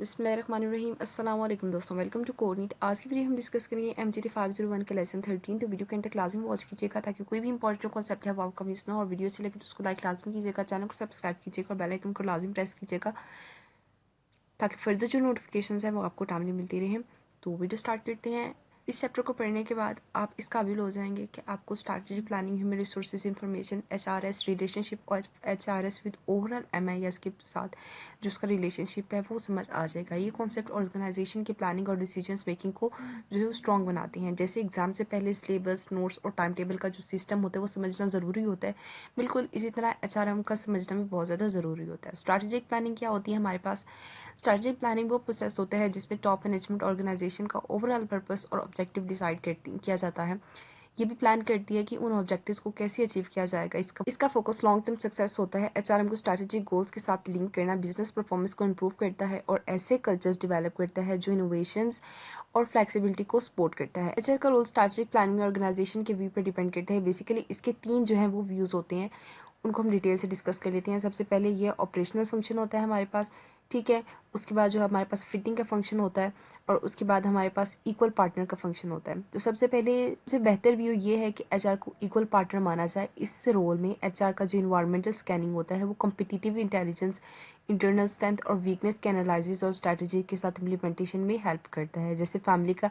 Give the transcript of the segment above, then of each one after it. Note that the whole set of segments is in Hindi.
बिस्मिल्लाहिर्रहमानिर्रहीम। अस्सलाम वालेकुम दोस्तों, वेलकम टू कोडनीट। आज की वीडियो हम डिस्कस करेंगे MGT 501 के लेसन 13। तो वीडियो के एंड तक लाजमी वॉच कीजिएगा ताकि कोई भी इंपॉर्टेंट कॉन्सेप्ट है वो आपका मिस ना हो। और वीडियो अच्छी लगे तो उसको लाइक लाजमी कीजिएगा, चैनल को सब्सक्राइब कीजिएगा और बेल आइकन को लाजमी प्रेस कीजिएगा ताकि फर्दर जो नोटिफिकेशन है वो आपको टाइमली मिलती रहे। तो वीडियो स्टार्ट करते हैं। इस चैप्टर को पढ़ने के बाद आप इस काबिल हो जाएंगे कि आपको strategy planning, human resources information, HRS relationship और HRS विद ओवरऑल MIS के साथ जो उसका रिलेशनशिप है वो समझ आ जाएगा। ये कॉन्सेप्ट ऑर्गेनाइजेशन की प्लानिंग और डिसीजंस मेकिंग को जो है वो स्ट्रॉन्ग बनाते हैं। जैसे एग्जाम से पहले सिलेबस, नोट्स और टाइम टेबल का जो सिस्टम होता है वो समझना ज़रूरी होता है, बिल्कुल इसी तरह HRM का समझना भी बहुत ज़्यादा ज़रूरी होता है। स्ट्रैटेजिक प्लानिंग क्या होती है हमारे पास? स्ट्रैटेजिक प्लानिंग वो प्रोसेस होता है जिसमें टॉप मैनेजमेंट ऑर्गेनाइजेशन का ओवरऑल पर्पस और ऑब्जेक्टिव डिसाइड किया जाता है। ये भी प्लान करती है कि उन ऑब्जेक्टिव्स को कैसे अचीव किया जाएगा। इसका फोकस लॉन्ग टर्म सक्सेस होता है। HRM को स्ट्रैटेजिक गोल्स के साथ लिंक करना बिजनेस परफॉर्मेंस को इंप्रूव करता है और ऐसे कल्चर्स डेवलप करता है जो इनोवेशंस और फ्लेक्सिबिलिटी को सपोर्ट करता है। HR का रोल स्ट्रैटेजिक प्लानिंग में ऑर्गेनाइजेशन के व्यू पर डिपेंड करता है। बेसिकली इसके तीन जो है वो व्यूज होते हैं, उनको हम डिटेल से डिस्कस कर लेते हैं। सबसे पहले ये ऑपरेशनल फंक्शन होता है हमारे पास, ठीक है। उसके बाद जो हमारे पास फिटिंग का फंक्शन होता है और उसके बाद हमारे पास इक्वल पार्टनर का फंक्शन होता है। तो सबसे पहले सबसे बेहतर व्यू ये है कि HR को इक्वल पार्टनर माना जाए। इस रोल में HR का जो इन्वायरमेंटल स्कैनिंग होता है वो कॉम्पिटिटिव इंटेलिजेंस, इंटरनल स्ट्रेंथ और वीकनेस के एनालिसिस और स्ट्रैटेजी के साथ इम्प्लीमेंटेशन में हेल्प करता है। जैसे फैमिली का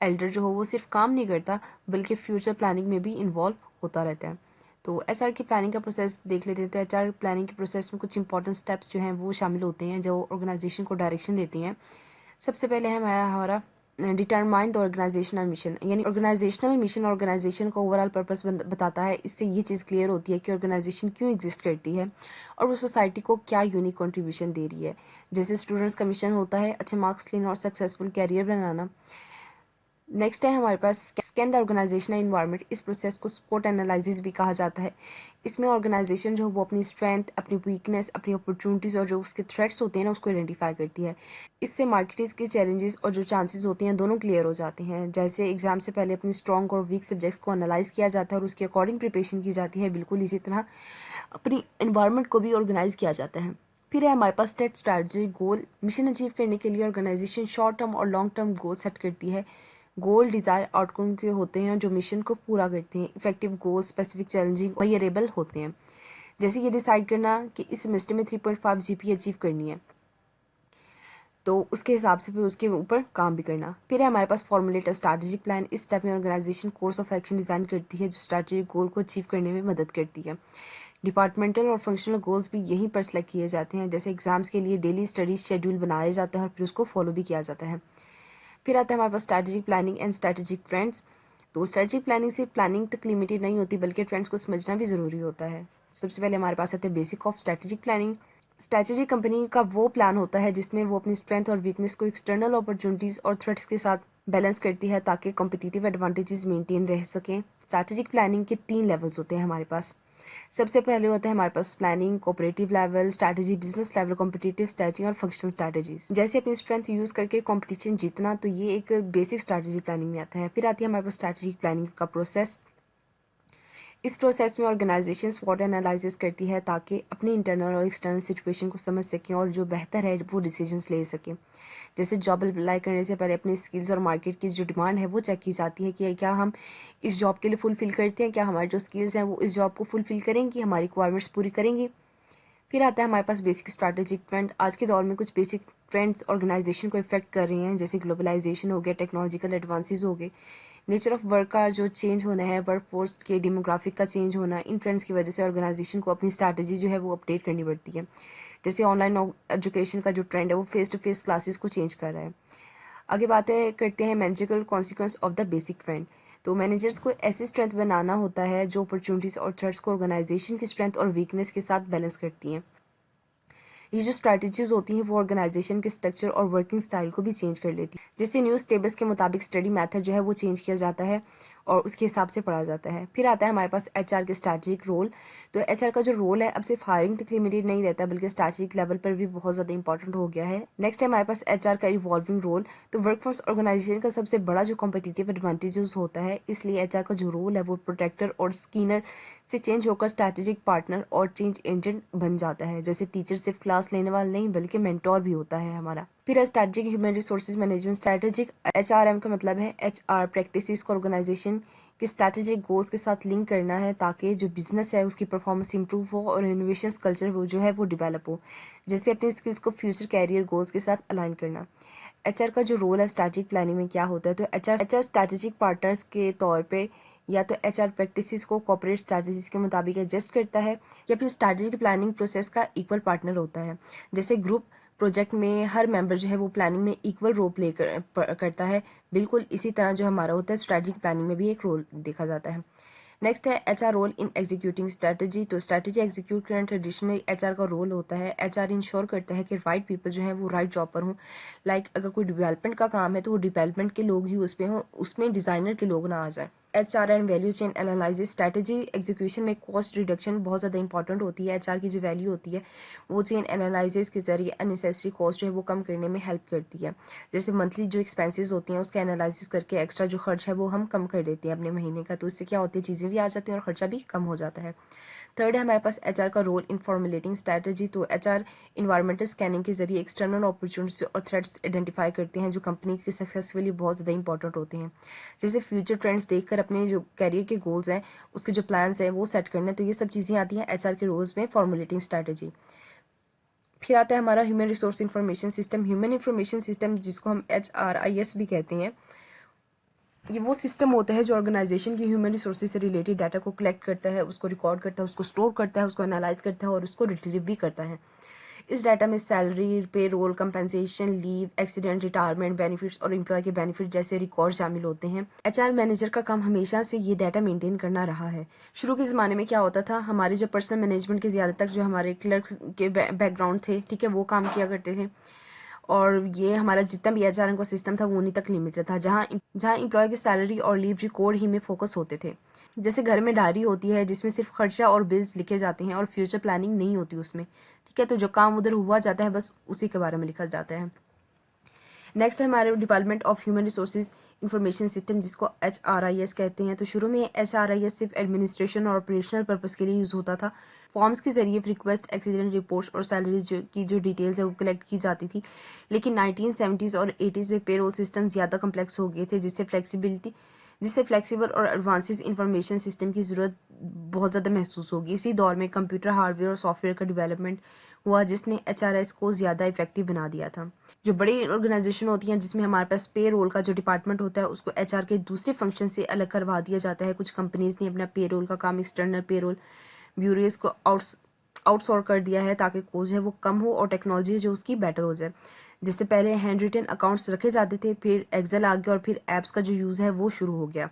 एल्डर जो हो वो सिर्फ काम नहीं करता बल्कि फ्यूचर प्लानिंग में भी इन्वॉल्व होता रहता है। तो HR की प्लानिंग का प्रोसेस देख लेते हैं। तो HR प्लानिंग के प्रोसेस में कुछ इंपॉर्टेंट स्टेप्स जो हैं वो शामिल होते हैं जो ऑर्गेनाइजेशन को डायरेक्शन देती हैं। सबसे पहले है हमारा डिटरमाइन द ऑर्गेनाइजेशनल मिशन, यानी ऑर्गेनाइजेशनल मिशन ऑर्गेनाइजेशन का ओवरऑल पर्पस बताता है। इससे ये चीज़ क्लियर होती है कि ऑर्गेनाइजेशन क्यों एग्जिस्ट करती है और वो सोसाइटी को क्या यूनिक कंट्रीब्यूशन दे रही है। जैसे स्टूडेंट्स का मिशन होता है अच्छे मार्क्स लेना और सक्सेसफुल कैरियर बनाना। नेक्स्ट है हमारे पास स्कैन द ऑर्गेनाइजेशनल इन्वायरमेंट। इस प्रोसेस को स्पोर्ट एनालिसिस भी कहा जाता है। इसमें ऑर्गेनाइजेशन जो वो अपनी स्ट्रेंथ, अपनी वीकनेस, अपनी अपॉर्चुनिटीज और जो उसके थ्रेट्स होते हैं ना उसको आइडेंटिफाई करती है। इससे मार्केटिंग के चैलेंजेस और जो चांसेस होते हैं दोनों क्लियर हो जाते हैं। जैसे एग्जाम से पहले अपनी स्ट्रॉन्ग और वीक सब्जेक्ट्स को एनालाइज किया जाता है और उसके अकॉर्डिंग प्रिपरेशन की जाती है। बिल्कुल इसी तरह अपनी इन्वायरमेंट को भी ऑर्गेनाइज किया जाता है। फिर है हमारे पास सेट स्ट्रैटेजी गोल। मिशन अचीव करने के लिए ऑर्गेनाइजेशन शॉर्ट टर्म और लॉन्ग टर्म गोल सेट करती है। गोल डिजायर आउटकम के होते हैं जो मिशन को पूरा करते हैं। इफेक्टिव गोल स्पेसिफिक, चैलेंजिंग, मेजरेबल होते हैं। जैसे ये डिसाइड करना कि इस सेमेस्टर में 3.5 GPA अचीव करनी है, तो उसके हिसाब से फिर उसके ऊपर काम भी करना। फिर है हमारे पास फॉर्मुलेट स्ट्रैटेजिक प्लान। इस स्टेप में organization course of action design करती है जो स्ट्रैटेजिक गोल को अचीव करने में मदद करती है। डिपार्टमेंटल और फंक्शनल गोल्स भी यहीं पर सेलेक्ट किए जाते हैं। जैसे एग्जाम्स के लिए डेली स्टडी शेड्यूल बनाया जाता है और फिर उसको फॉलो भी किया जाता है। फिर आता है हमारे पास strategic planning and strategic trends. तो स्ट्रैटेजिक प्लानिंग से प्लानिंग तक लिमिटेड नहीं होती बल्कि ट्रेंड्स को समझना भी ज़रूरी होता है। सबसे पहले हमारे पास आते हैं basic of strategic planning. Strategy company का वो प्लान होता है जिसमें वो अपनी स्ट्रेंथ और वीकनेस को एक्सटर्नल अपॉर्चुनिटीज़ और थ्रेट्स के साथ बैलेंस करती है ताकि कॉम्पिटिटिव एडवांटेजेस मेंटेन रह सकें। स्ट्रैटेजिक प्लानिंग के 3 लेवल्स होते हैं हमारे पास। सबसे पहले होता है हमारे पास planning cooperative level, strategy business level, competitive strategy और फंक्शनल स्ट्रैटेजीज। जैसे अपनी स्ट्रेंथ यूज करके कंपटीशन जीतना, तो ये एक बेसिक स्ट्रैटेजी प्लानिंग में आता है। फिर आती है हमारे पास स्ट्रैटेजिक प्लानिंग का प्रोसेस। इस प्रोसेस में ऑर्गेनाइजेशन स्वॉट एनालिसिस करती है ताकि अपनी इंटरनल और एक्सटर्नल सिचुएशन को समझ सकें और जो बेहतर है वो डिसीजंस ले सकें। जैसे जॉब अप्लाई करने से पहले अपनी स्किल्स और मार्केट की जो डिमांड है वो चेक की जाती है कि क्या हम इस जॉब के लिए फुलफिल करते हैं, क्या हमारी जो स्किल्स हैं वो इस जॉब को फुलफिल करेंगी, हमारी रिक्वायरमेंट्स पूरी करेंगी। फिर आता है हमारे पास बेसिक स्ट्रैटेजिक ट्रेंड। आज के दौर में कुछ बेसिक ट्रेंड्स ऑर्गेनाइजेशन को इफेक्ट कर रही हैं, जैसे ग्लोबलाइजेशन हो गया, टेक्नोलॉजिकल एडवांसेस हो गए, नेचर ऑफ वर्क का जो चेंज होना है, वर्क फोर्स के डेमोग्राफिक का चेंज होना। इन ट्रेंड्स की वजह से ऑर्गेनाइजेशन को अपनी स्ट्रैटेजी जो है वो अपडेट करनी पड़ती है। जैसे ऑनलाइन एजुकेशन का जो ट्रेंड है वो फेस टू फेस क्लासेस को चेंज कर रहा है। आगे बातें करते हैं managerial consequence of the basic trend. तो मैनेजर्स को ऐसी स्ट्रेंथ बनाना होता है जो अपॉर्चुनिटीज और थ्रेट्स को ऑर्गेनाइजेशन की स्ट्रेंथ और वीकनेस के साथ बैलेंस करती हैं। ये जो स्ट्रैटेजीज होती हैं वो ऑर्गेनाइजेशन के स्ट्रक्चर और वर्किंग स्टाइल को भी चेंज कर लेती है। जैसे न्यूज़ टेबल्स के मुताबिक स्टडी मेथड जो है वो चेंज किया जाता है और उसके हिसाब से पढ़ा जाता है। फिर आता है हमारे पास HR के स्ट्रैटेजिक रोल। तो HR का जो रोल है अब सिर्फ हायरिंग तक लिमिटेड नहीं रहता बल्कि स्ट्रैटेजिक लेवल पर भी बहुत ज़्यादा इंपॉर्टेंट हो गया है। नेक्स्ट है हमारे पास HR का इवॉल्विंग रोल। तो वर्कफोर्स ऑर्गेनाइजेशन का सबसे बड़ा जो कॉम्पिटिटिव एडवांटेज होता है, इसलिए HR का जो रोल है वो प्रोटेक्टर और स्कीनर से चेंज होकर स्ट्रैटेजिक पार्टनर और चेंज एजेंट बन जाता है। जैसे टीचर सिर्फ क्लास लेने वाला नहीं बल्कि मेंटोर भी होता है हमारा। फिर है strategic human resources management. Strategic HRM का मतलब है HR प्रैक्टिसेस को ऑर्गेनाइजेशन के स्ट्रैटेजिक गोल्स के साथ लिंक करना है ताकि जो बिजनेस है उसकी परफॉर्मेंस इंप्रूव हो और इनोवेशन कल्चर वो जो है वो डेवलप हो। जैसे अपनी स्किल्स को फ्यूचर कैरियर गोल्स के साथ अलाइन करना। HR का जो रोल है स्ट्रैटेजिक प्लानिंग में क्या होता है, तो HR स्ट्रैटेजिक पार्टनर्स के तौर पे या तो HR प्रैक्टिसेस को कॉर्पोरेट स्ट्रैटेजीज के मुताबिक एडजस्ट करता है या फिर स्ट्रैटेजिक प्लानिंग प्रोसेस का इक्वल पार्टनर होता है। जैसे ग्रुप प्रोजेक्ट में हर मेंबर जो है वो प्लानिंग में इक्वल रोल प्ले करता है, बिल्कुल इसी तरह जो हमारा होता है स्ट्रैटेजिक प्लानिंग में भी एक रोल देखा जाता है। नेक्स्ट है HR role in executing strategy. तो स्ट्रैटेजी एग्जीक्यूट करना ट्रेडिशनली HR का रोल होता है। HR इंश्योर करता है कि राइट पीपल जो है वो राइट जॉब पर हों। लाइक अगर कोई डेवलपमेंट का काम है तो वो डेवलपमेंट के लोग ही उस पर हों, उसमें डिज़ाइनर के लोग ना आ जाए। HR and value chain analysis. Strategy execution में कॉस्ट रिडक्शन बहुत ज़्यादा इंपॉर्टेंट होती है। HR की जो वैल्यू होती है वो चेन एनालिसिस के जरिए अननेसेसरी कॉस्ट जो है वो कम करने में हेल्प करती है। जैसे मंथली जो एक्सपेंसेस होती हैं उसका एनालिसिस करके एक्स्ट्रा जो खर्च है वो हम कम कर देते हैं अपने महीने का, तो इससे क्या होती है चीज़ें भी आ जाती हैं और खर्चा भी कम हो जाता है। थर्ड है हमारे पास HR का रोल इन फॉर्मुलेटिंग स्ट्रैटेजी। तो HR इन्वायरमेंटल स्कैनिंग के जरिए एक्सटर्नल अपॉर्चुनिटीज और थ्रेट्स आइडेंटिफाई करते हैं जो कंपनी के सक्सेस के लिए बहुत ज़्यादा इंपॉर्टेंट होते हैं। जैसे फ्यूचर ट्रेंड्स देखकर अपने जो कैरियर के गोल्स हैं उसके जो प्लान्स हैं वो सेट करना, तो ये सब चीज़ें आती हैं HR के रोल्स में फॉर्मुलेटिंग स्ट्रैटेजी। फिर आता है हमारा human resource information system. Human information system जिसको हम HRIS भी कहते हैं, ये वो सिस्टम होता है जो ऑर्गेनाइजेशन की ह्यूमन रिसोर्सेज से रिलेटेड डाटा को कलेक्ट करता है, उसको रिकॉर्ड करता है, उसको स्टोर करता है, उसको एनालाइज करता है और उसको रिट्रीव भी करता है। इस डाटा में salary, payroll, compensation, leave, accident, retirement benefits और एम्प्लॉय के बेनिफिट जैसे रिकॉर्ड शामिल होते हैं। HR मैनेजर का काम हमेशा से ये डाटा मेंटेन करना रहा है। शुरू के ज़माने में क्या होता था, हमारे जो पर्सनल मैनेजमेंट के ज़्यादातर जो हमारे क्लर्क के बैकग्राउंड थे, ठीक है, वो काम किया करते थे और ये हमारा जितना भी HR का सिस्टम था वो उन्हीं तक लिमिटेड था, जहाँ जहाँ एम्प्लॉय की सैलरी और लीव रिकॉर्ड ही में फोकस होते थे। जैसे घर में डायरी होती है जिसमें सिर्फ खर्चा और बिल्स लिखे जाते हैं और फ्यूचर प्लानिंग नहीं होती उसमें, ठीक है, तो जो काम उधर हुआ जाता है बस उसी के बारे में लिखा जाता है। नेक्स्ट है हमारे department of human resources information system जिसको HRIS कहते हैं। तो शुरू में HRIS सिर्फ एडमिनिस्ट्रेशन और ऑपरेशनल पर्पस के लिए यूज होता था। फॉर्म्स के जरिए रिक्वेस्ट, एक्सीडेंट रिपोर्ट्स और सैलरी की जो डिटेल्स है वो कलेक्ट की जाती थी। लेकिन 1970s और 80s में पेरोल सिस्टम ज़्यादा कम्प्लेक्स हो गए थे जिससे फ्लेक्सिबल और एडवांसेस इंफॉर्मेशन सिस्टम की ज़रूरत बहुत ज़्यादा महसूस होगी। इसी दौर में कंप्यूटर हार्डवेयर और सॉफ्टवेयर का डेवलपमेंट हुआ जिसने HRIS को ज़्यादा इफेक्टिव बना दिया था। जो बड़ी ऑर्गेनाइजेशन होती हैं जिसमें हमारे पास पे रोल का जो डिपार्टमेंट होता है उसको HR के दूसरे फंक्शन से अलग करवा दिया जाता है। कुछ कंपनीज ने अपना पे रोल का काम एक्सटर्नल पे रोल ब्यूरोज को आउटसोर्स कर दिया है ताकि कोज है वो कम हो और टेक्नोलॉजी जो उसकी बेटर हो जाए। जिससे पहले हैंड रिटन अकाउंट्स रखे जाते थे, फिर एक्सेल आ गया और फिर एप्स का जो यूज़ है वो शुरू हो गया,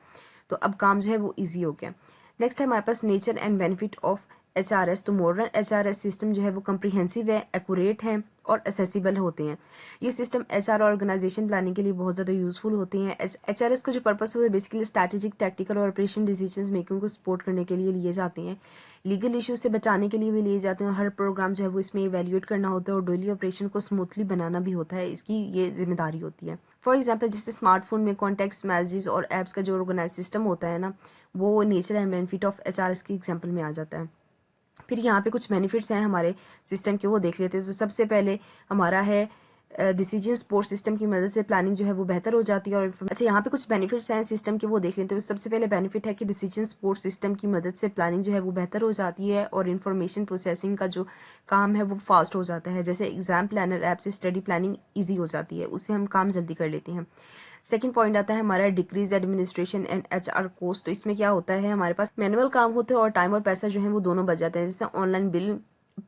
तो अब काम जो है वो ईजी हो गया। नेक्स्ट है हमारे पास nature and benefit of HRS। तो मॉडर्न HRS सिस्टम जो है वो कम्प्रीहेंसिव है, एक्यूरेट है और एसेसिबल होते हैं। ये सिस्टम HR ऑर्गेनाइजेशन प्लानिंग के लिए बहुत ज़्यादा यूजफुल होते हैं। HRS का जो पर्पस है बेसिकली स्ट्रैटेजिक, टैक्टिकल और ऑपरेशन डिसीजन मेकिंग को सपोर्ट करने के लिए लिए जाते हैं। लीगल इश्यूज से बचाने के लिए भी लिए जाते हैं। हर प्रोग्राम जो है वो इसमें इवेल्युएट करना होता है और डेली ऑपरेशन को स्मूथली बनाना भी होता है, इसकी ये जिम्मेदारी होती है। फॉर एग्जाम्पल जैसे स्मार्टफोन में कॉन्टेक्ट मैसेजेस और एप्स का जो ऑर्गेनाइज सिस्टम होता है ना, वो nature and benefit of HRS की एग्जाम्पल में आ जाता है। फिर यहाँ पे कुछ बेनिफिट्स हैं हमारे सिस्टम के, वो देख लेते हैं। तो सबसे पहले हमारा है डिसीजन सपोर्ट सिस्टम की मदद से प्लानिंग जो है वो बेहतर हो जाती है। और अच्छा यहाँ पे कुछ बेनिफिट्स हैं सिस्टम के, वो देख लेते हैं। तो सबसे पहले बेनिफिट है कि डिसीजन सपोर्ट सिस्टम की मदद से प्लानिंग जो है वो बेहतर हो जाती है और इन्फॉर्मेशन प्रोसेसिंग का जो काम है वो फास्ट हो जाता है। जैसे एग्जाम प्लानर ऐप से स्टडी प्लानिंग ईजी हो जाती है, उससे हम काम जल्दी कर लेते हैं। सेकंड पॉइंट आता है हमारा decrease administration and HR cost. तो इसमें क्या होता है, हमारे पास मैनुअल काम होते हैं और टाइम और पैसा जो है वो दोनों बच जाते हैं। जैसे ऑनलाइन बिल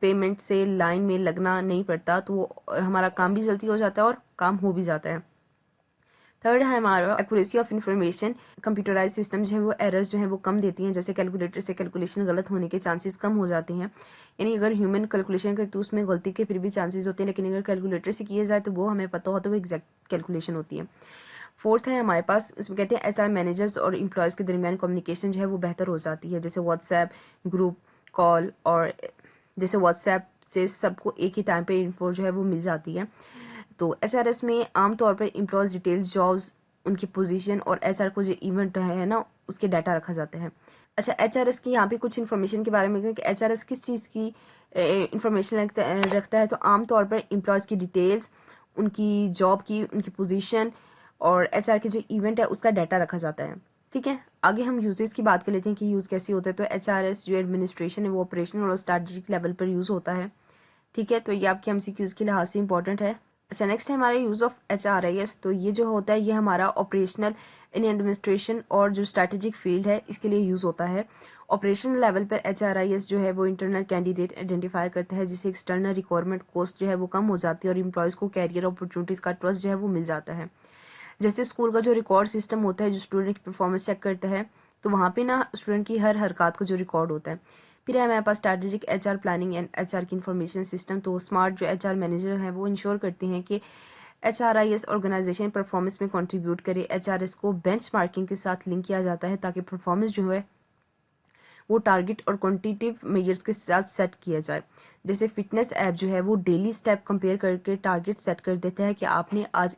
पेमेंट से लाइन में लगना नहीं पड़ता, तो वो हमारा काम भी जल्दी हो जाता है और काम हो भी जाता है। थर्ड है हमारा accuracy of information. Computerize system जो है वो एरर्स जो है वो कम देती हैं। जैसे कैलकुलेटर से कैलकुलेशन गलत होने के चांसेस कम हो जाते हैं। यानी अगर ह्यूमन कैलकुलेशन करे तो उसमें गलती के फिर भी चांसेस होते हैं, लेकिन अगर कैलकुलेटर से किए जाए तो वो हमें पता हो तो वो एग्जैक्ट कैलकुलेशन होती है। फोर्थ है हमारे पास, इसमें कहते हैं HR मैनेजर्स और एम्प्लॉयज़ के दरमियान कम्युनिकेशन जो है वो बेहतर हो जाती है। जैसे व्हाट्सएप ग्रुप कॉल, और जैसे व्हाट्सएप से सबको एक ही टाइम पे इन्फो जो है वो मिल जाती है। तो HRS में आमतौर पर एम्प्लॉयज़ डिटेल्स, जॉब्स, उनकी पोजीशन और HR को जो इवेंट है ना उसके डाटा रखा जाता है। अच्छा HRS की यहाँ पे कुछ इन्फॉर्मेशन के बारे में कि HRS किस चीज़ की इन्फॉर्मेशन रखता है, तो आमतौर पर एम्प्लॉयज़ की डिटेल्स, उनकी जॉब की, उनकी पोजीशन और एचआर के जो इवेंट है उसका डाटा रखा जाता है। ठीक है, आगे हम यूजेस की बात कर लेते हैं कि यूज़ कैसे होता है। तो एचआरएस जो एडमिनिस्ट्रेशन है वो ऑपरेशनल और स्ट्रैटेजिक लेवल पर यूज़ होता है। ठीक है, तो ये आपके एमसीक्यूज़ के लिहाज से इंपॉर्टेंट है। अच्छा, नेक्स्ट है हमारा यूज़ ऑफ एचआरआईएस। तो ये जो होता है ये हमारा ऑपरेशनल इन एडमिनिस्ट्रेशन और जो स्ट्रैटेजिक फील्ड है इसके लिए यूज़ होता है। ऑपरेशनल लेवल पर एचआरआईएस जो है वो इंटरनल कैंडिडेट आइडेंटिफाई करता है, जिससे एक्सटर्नल रिक्वायरमेंट कॉस्ट जो है वो कम हो जाती है और एम्प्लॉयज़ को कैरियर अपॉर्चुनिटीज़ का ट्रस्ट जो है वो मिल जाता है। जैसे स्कूल का जो रिकॉर्ड सिस्टम होता है जो स्टूडेंट की परफॉर्मेंस चेक करता है, तो वहाँ पे ना स्टूडेंट की हर हरकत का जो रिकॉर्ड होता है। फिर है हमारे पास strategic HR planning and HR की इंफॉर्मेशन सिस्टम। तो स्मार्ट जो एचआर मैनेजर हैं वो इंश्योर करते हैं कि एचआरआईएस ऑर्गेनाइजेशन परफॉर्मेंस में कंट्रीब्यूट करे। एचआरएस को बेंचमार्किंग के साथ लिंक किया जाता है ताकि परफॉर्मेंस जो है वो टारगेट और क्वांटिटेटिव मेजर्स के साथ सेट किया जाए। जैसे फिटनेस ऐप जो है वो डेली स्टेप कंपेयर करके टारगेट सेट कर देता है कि आपने आज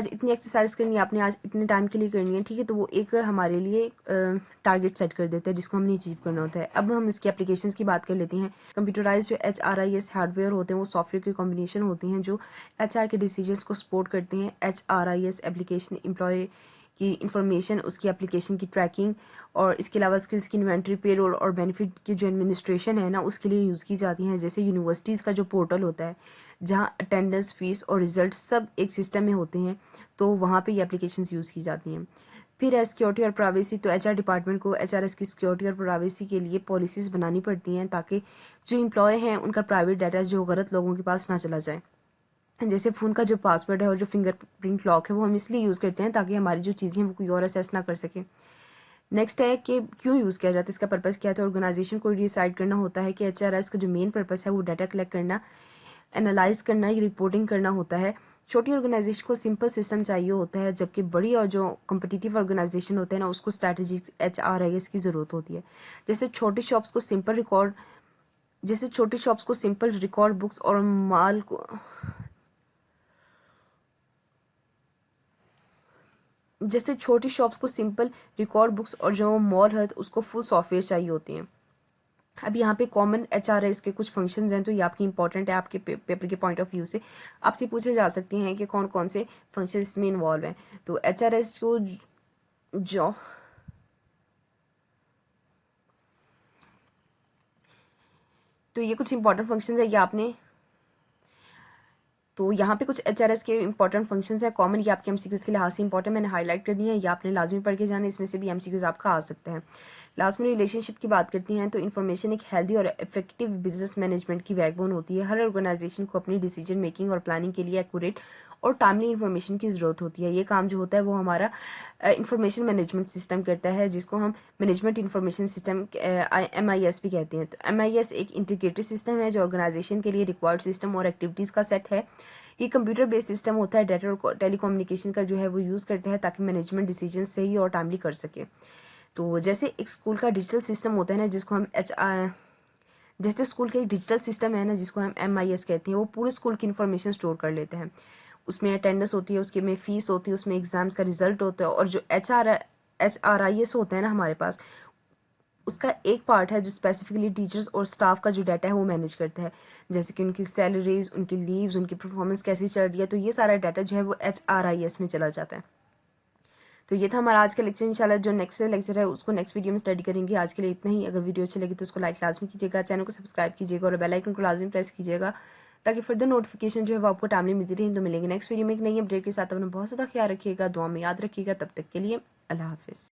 इतनी एक्सरसाइज करनी है, आपने आज इतने टाइम के लिए करनी है। ठीक है, तो वो एक हमारे लिए टारगेट सेट कर देता है जिसको हमने अचीव करना होता है। अब हम इसकी एप्लीकेशंस की बात कर लेते हैं। कंप्यूटराइज जो एचआरआईएस हार्डवेयर होते हैं वो सॉफ्टवेयर के कॉम्बिनेशन होते हैं जो एचआर के डिसीजंस को सपोर्ट करते हैं। एचआरआईएस एप्लीकेशन एम्प्लॉय की इंफॉर्मेशन, उसकी एप्लीकेशन की ट्रैकिंग और इसके अलावा स्किल्स की इन्वेंट्री, पेरोल और बेनिफिट की जो एडमिनिस्ट्रेशन है ना उसके लिए यूज़ की जाती हैं। जैसे यूनिवर्सिटीज़ का जो पोर्टल होता है जहाँ अटेंडेंस, फीस और रिजल्ट सब एक सिस्टम में होते हैं, तो वहाँ पे ये एप्लीकेशंस यूज़ की जाती हैं। फिर है सिक्योरिटी और प्राइवेसी। तो एचआर डिपार्टमेंट को एचआरएस की सिक्योरिटी और प्राइवेसी के लिए पॉलिसीज़ बनानी पड़ती हैं ताकि जो एम्प्लॉय हैं उनका प्राइवेट डाटा जो गलत लोगों के पास ना चला जाए। जैसे फ़ोन का जो पासवर्ड है और जो फिंगरप्रिंट लॉक है वो हम इसलिए यूज़ करते हैं ताकि हमारी जो चीज़ें हैं वो कोई और असेस ना कर सके। नेक्स्ट है कि क्यों यूज़ किया जाता है, इसका पर्पज़ क्या है। तो ऑर्गेनाइजेशन को डिसाइड करना होता है कि एचआरएस का जो मेन पर्पज़ है वो डाटा कलेक्ट करना, एनालाइज करना, ये रिपोर्टिंग करना होता है। छोटी ऑर्गेनाइजेशन को सिंपल सिस्टम चाहिए होता है, जबकि बड़ी और जो कम्पिटिटिव ऑर्गेनाइजेशन होते हैं ना उसको स्ट्रैटेजिक एचआरआईएस की ज़रूरत होती है। जैसे छोटी शॉप्स को सिंपल रिकॉर्ड बुक्स और माल को जैसे छोटी शॉप्स को सिंपल रिकॉर्ड बुक्स और जो मॉल है तो उसको फुल सॉफ्टवेयर चाहिए होती हैं। अब यहाँ पे कॉमन एचआरएस के कुछ फंक्शंस हैं, तो ये आपकी इंपॉर्टेंट है आपके पेपर के पॉइंट ऑफ व्यू से। आपसे पूछे जा सकते हैं कि कौन कौन से फंक्शन इसमें इन्वॉल्व हैं। तो एचआरएस को जो तो ये कुछ इंपॉर्टेंट फंक्शंस है, ये आपने तो यहाँ पे कुछ एचआरएस के इंपॉर्टेंट फंक्शंस हैं कॉमन, ये आपके एमसीक्यूज के लिहाज से इंपॉर्टेंट मैंने हाईलाइट कर दिए हैं, ये आपने लाजमी पढ़ के जाना, इसमें से भी एमसीक्यूज आपका आ सकते हैं। लास्ट में रिलेशनशिप की बात करती हैं। तो इन्फॉर्मेशन एक हेल्दी और इफेक्टिव बिजनेस मैनेजमेंट की बैकबोन होती है। हर ऑर्गेनाइजेशन को अपनी डिसीजन मेकिंग और प्लानिंग के लिए एक्यूरेट और टाइमली इन्फॉर्मेशन की ज़रूरत होती है। ये काम जो होता है वो हमारा इंफॉर्मेशन मैनेजमेंट सिस्टम करता है, जिसको हम मैनेजमेंट इंफॉर्मेशन सिस्टम MIS भी कहते हैं। तो MIS एक इंटीग्रेटेड सिस्टम है जो ऑर्गेनाइजेशन के लिए रिक्वायर्ड सिस्टम और एक्टिविटीज़ का सेट है। ये कंप्यूटर बेस्ड सिस्टम होता है, डाटा और टेलीकम्युनिकेशन का जो है वो यूज़ करते हैं ताकि मैनेजमेंट डिसीजन सही और टाइमली कर सके। तो जैसे एक स्कूल का डिजिटल सिस्टम होता है ना जिसको हम जैसे स्कूल का एक डिजिटल सिस्टम है ना जिसको हम MIS कहते हैं, वो पूरे स्कूल की इन्फॉर्मेशन स्टोर कर लेते हैं। उसमें अटेंडेंस होती है, उसके में फीस होती है, उसमें एग्जाम्स का रिजल्ट होता है, और जो HRIS होता है ना हमारे पास, उसका एक पार्ट है जो स्पेसिफिकली टीचर्स और स्टाफ का जो डाटा है वो मैनेज करता है। जैसे कि उनकी सैलरीज, उनकी लीव्स, उनकी परफॉर्मेंस कैसी चल रही है, तो ये सारा डाटा जो है वो HRIS में चला जाता है। तो ये था हमारा आज का लेक्चर। इंशाल्लाह जो नेक्स्ट लेक्चर है उसको नेक्स्ट वीडियो में स्टडी करेंगे। आज के लिए इतना ही। अगर वीडियो अच्छी लगी तो उसको लाइक लाजमी कीजिएगा, चैनल को सब्सक्राइब कीजिएगा और बेल आइकन को लाजमी प्रेस कीजिएगा ताकि फर्दर नोटिफिकेशन जो है वो आपको टाइमली मिलती रहे। तो मिलेंगे नेक्स्ट वीडियो में एक नई अपडेट के साथ। अपना बहुत ज़्यादा ख्याल रखिएगा, दुआ में याद रखिएगा। तब तक के लिए अल्लाह हाफिज़।